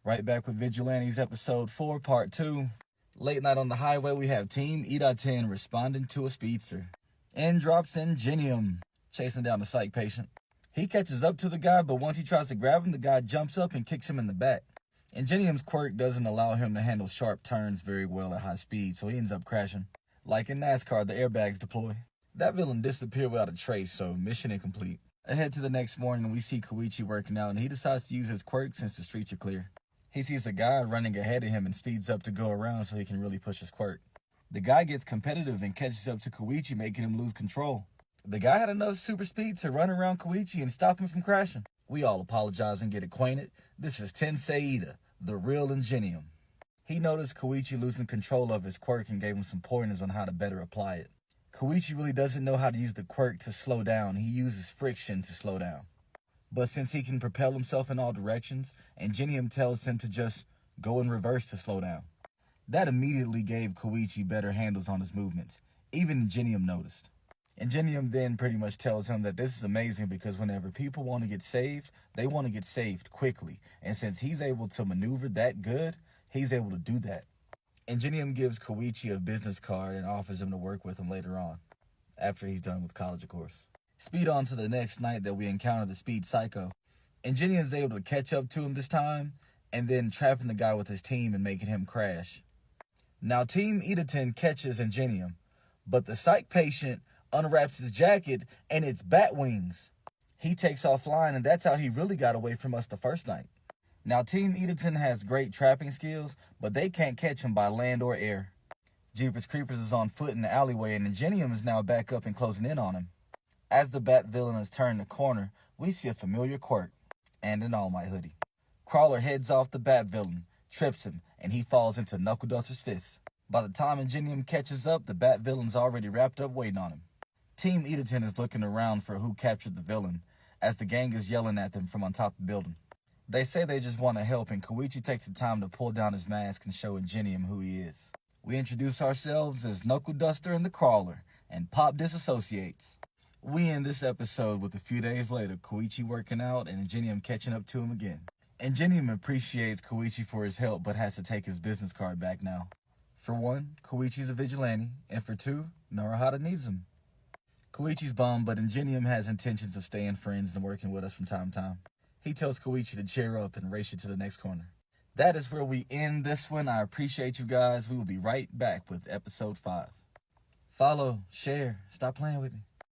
Right back with Vigilantes episode 4, part 2. Late night on the highway, we have Team ȺorszáÄ responding to a speedster. In drops Ingenium, chasing down a psych patient. He catches up to the guy, but once he tries to grab him, the guy jumps up and kicks him in the back. Ingenium's quirk doesn't allow him to handle sharp turns very well at high speed, so he ends up crashing. Like in NASCAR, the airbags deploy. That villain disappeared without a trace, so mission incomplete. Ahead to the next morning, we see Koichi working out, and he decides to use his quirk since the streets are clear. He sees a guy running ahead of him and speeds up to go around so he can really push his quirk. The guy gets competitive and catches up to Koichi, making him lose control. The guy had enough super speed to run around Koichi and stop him from crashing. We all apologize and get acquainted. This is Tensei Ida, the real Ingenium. He noticed Koichi losing control of his quirk and gave him some pointers on how to better apply it. Koichi really doesn't know how to use the quirk to slow down. He uses friction to slow down. But since he can propel himself in all directions, Ingenium tells him to just go in reverse to slow down. That immediately gave Koichi better handles on his movements. Even Ingenium noticed. Ingenium then pretty much tells him that this is amazing because whenever people want to get saved, they want to get saved quickly. And since he's able to maneuver that good, he's able to do that. Ingenium gives Koichi a business card and offers him to work with him later on, after he's done with college, of course. Speed on to the next night that we encounter the Speed Psycho. Ingenium is able to catch up to him this time, and then trapping the guy with his team and making him crash. Now Team ȺorszáÄ catches Ingenium, but the psych patient unwraps his jacket and it's bat wings. He takes off flying, and that's how he really got away from us the first night. Now Team ȺorszáÄ has great trapping skills, but they can't catch him by land or air. Jeepers Creepers is on foot in the alleyway, and Ingenium is now back up and closing in on him. As the Bat villain is turning the corner, we see a familiar quirk and an All Might hoodie. Crawler heads off the Bat villain, trips him, and he falls into Knuckle Duster's fists. By the time Ingenium catches up, the Bat villain's already wrapped up waiting on him. Team ȺorszáÄ is looking around for who captured the villain, as the gang is yelling at them from on top of the building. They say they just want to help, and Koichi takes the time to pull down his mask and show Ingenium who he is. We introduce ourselves as Knuckle Duster and the Crawler, and Pop disassociates. We end this episode with a few days later, Koichi working out and Ingenium catching up to him again. Ingenium appreciates Koichi for his help, but has to take his business card back now. For one, Koichi's a vigilante, and for two, Naruhata needs him. Koichi's bummed, but Ingenium has intentions of staying friends and working with us from time to time. He tells Koichi to cheer up and race you to the next corner. That is where we end this one. I appreciate you guys. We will be right back with episode 5. Follow, share, stop playing with me.